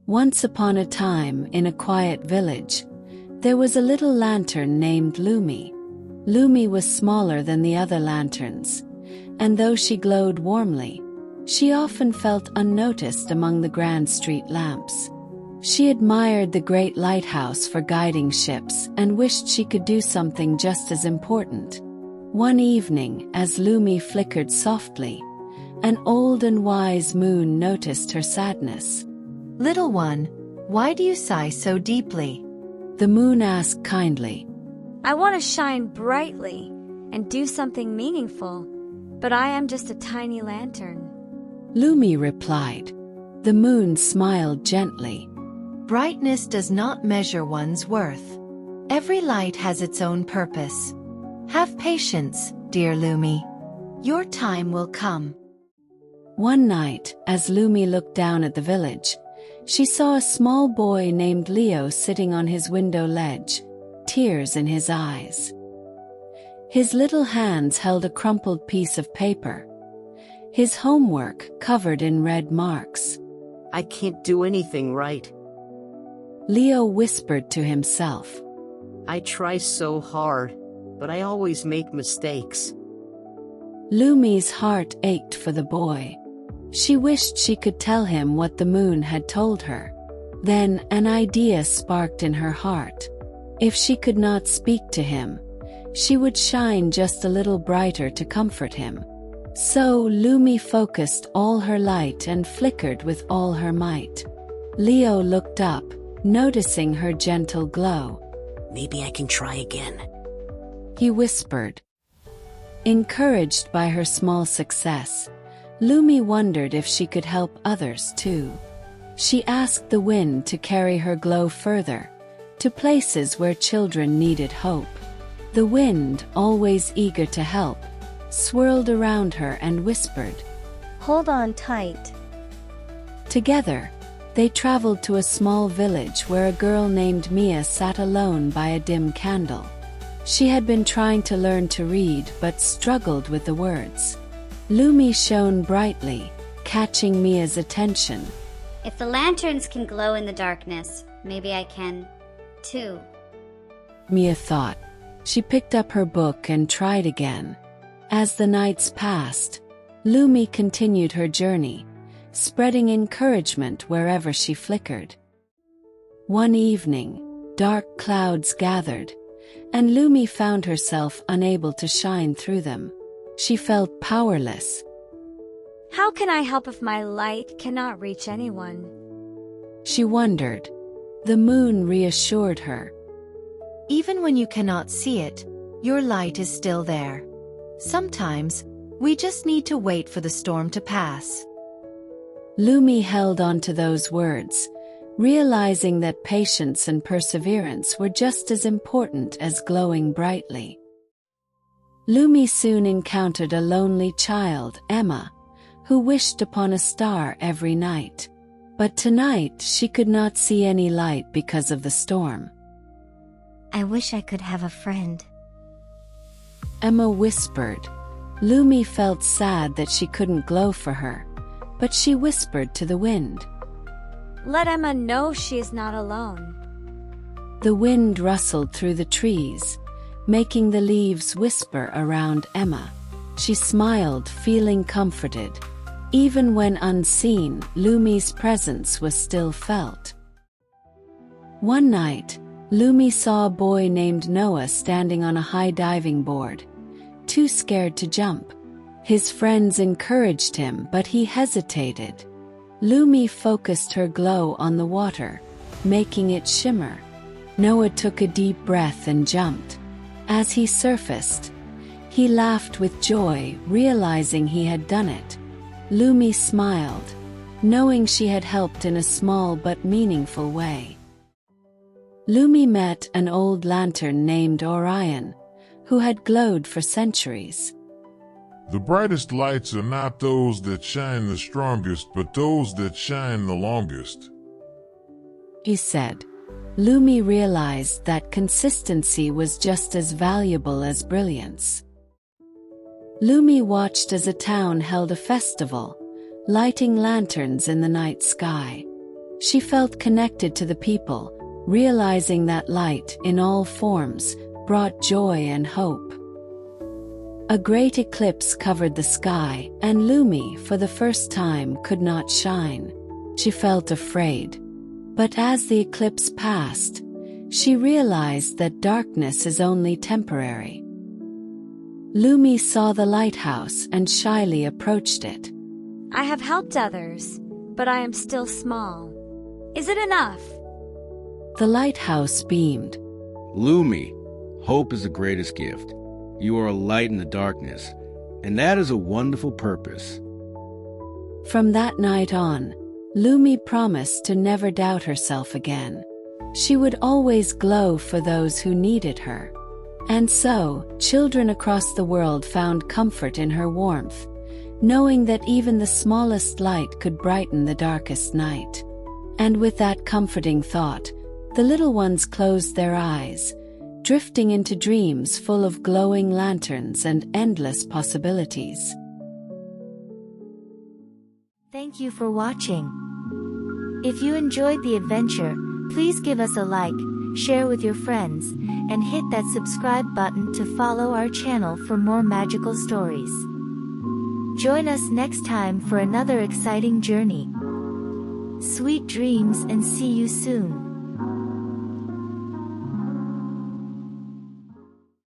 Once upon a time, in a quiet village, there was a little lantern named Lumi. Lumi was smaller than the other lanterns, and though she glowed warmly, she often felt unnoticed among the grand street lamps. She admired the great lighthouse for guiding ships and wished she could do something just as important. One evening, as Lumi flickered softly, an old and wise moon noticed her sadness. "Little one, why do you sigh so deeply?" The moon asked kindly. "I want to shine brightly and do something meaningful, but I am just a tiny lantern." Lumi replied. The moon smiled gently. "Brightness does not measure one's worth. Every light has its own purpose. Have patience, dear Lumi. Your time will come." One night, as Lumi looked down at the village, she saw a small boy named Leo sitting on his window ledge, tears in his eyes. His little hands held a crumpled piece of paper, his homework covered in red marks. "I can't do anything right. Leo whispered to himself. I try so hard, but I always make mistakes." Lumi's heart ached for the boy. She wished she could tell him what the moon had told her. Then an idea sparked in her heart. If she could not speak to him, she would shine just a little brighter to comfort him. So Lumi focused all her light and flickered with all her might. Leo looked up, noticing her gentle glow. "Maybe I can try again," he whispered. Encouraged by her small success, Lumi wondered if she could help others too. She asked the wind to carry her glow further, to places where children needed hope. The wind, always eager to help, swirled around her and whispered, "Hold on tight." Together, they traveled to a small village where a girl named Mia sat alone by a dim candle. She had been trying to learn to read but struggled with the words. Lumi shone brightly, catching Mia's attention. "If the lanterns can glow in the darkness, maybe I can, too," Mia thought. She picked up her book and tried again. As the nights passed, Lumi continued her journey, spreading encouragement wherever she flickered. One evening, dark clouds gathered, and Lumi found herself unable to shine through them. She felt powerless. "How can I help if my light cannot reach anyone?" She wondered. The moon reassured her. Even when you cannot see it, your light is still there. Sometimes, we just need to wait for the storm to pass. Lumi held on to those words, realizing that patience and perseverance were just as important as glowing brightly. Lumi soon encountered a lonely child, Emma, who wished upon a star every night. But tonight she could not see any light because of the storm. "I wish I could have a friend," Emma whispered. Lumi felt sad that she couldn't glow for her, but she whispered to the wind. "Let Emma know she is not alone." The wind rustled through the trees, making the leaves whisper around Emma. She smiled, feeling comforted. Even when unseen, Lumi's presence was still felt. One night, Lumi saw a boy named Noah standing on a high diving board, too scared to jump. His friends encouraged him, but he hesitated. Lumi focused her glow on the water, making it shimmer. Noah took a deep breath and jumped. As he surfaced, he laughed with joy, realizing he had done it. Lumi smiled, knowing she had helped in a small but meaningful way. Lumi met an old lantern named Orion, who had glowed for centuries. "The brightest lights are not those that shine the strongest, but those that shine the longest," he said. Lumi realized that consistency was just as valuable as brilliance. Lumi watched as a town held a festival, lighting lanterns in the night sky. She felt connected to the people, realizing that light, in all forms, brought joy and hope. A great eclipse covered the sky, and Lumi, for the first time, could not shine. She felt afraid. But as the eclipse passed, she realized that darkness is only temporary. Lumi saw the lighthouse and shyly approached it. I have helped others, but I am still small. Is it enough? The lighthouse beamed. Lumi, hope is the greatest gift. You are a light in the darkness, and that is a wonderful purpose. From that night on, Lumi promised to never doubt herself again. She would always glow for those who needed her. And so, children across the world found comfort in her warmth, knowing that even the smallest light could brighten the darkest night. And with that comforting thought, the little ones closed their eyes, drifting into dreams full of glowing lanterns and endless possibilities. Thank you for watching. If you enjoyed the adventure, please give us a like, share with your friends, and hit that subscribe button to follow our channel for more magical stories. Join us next time for another exciting journey. Sweet dreams and see you soon.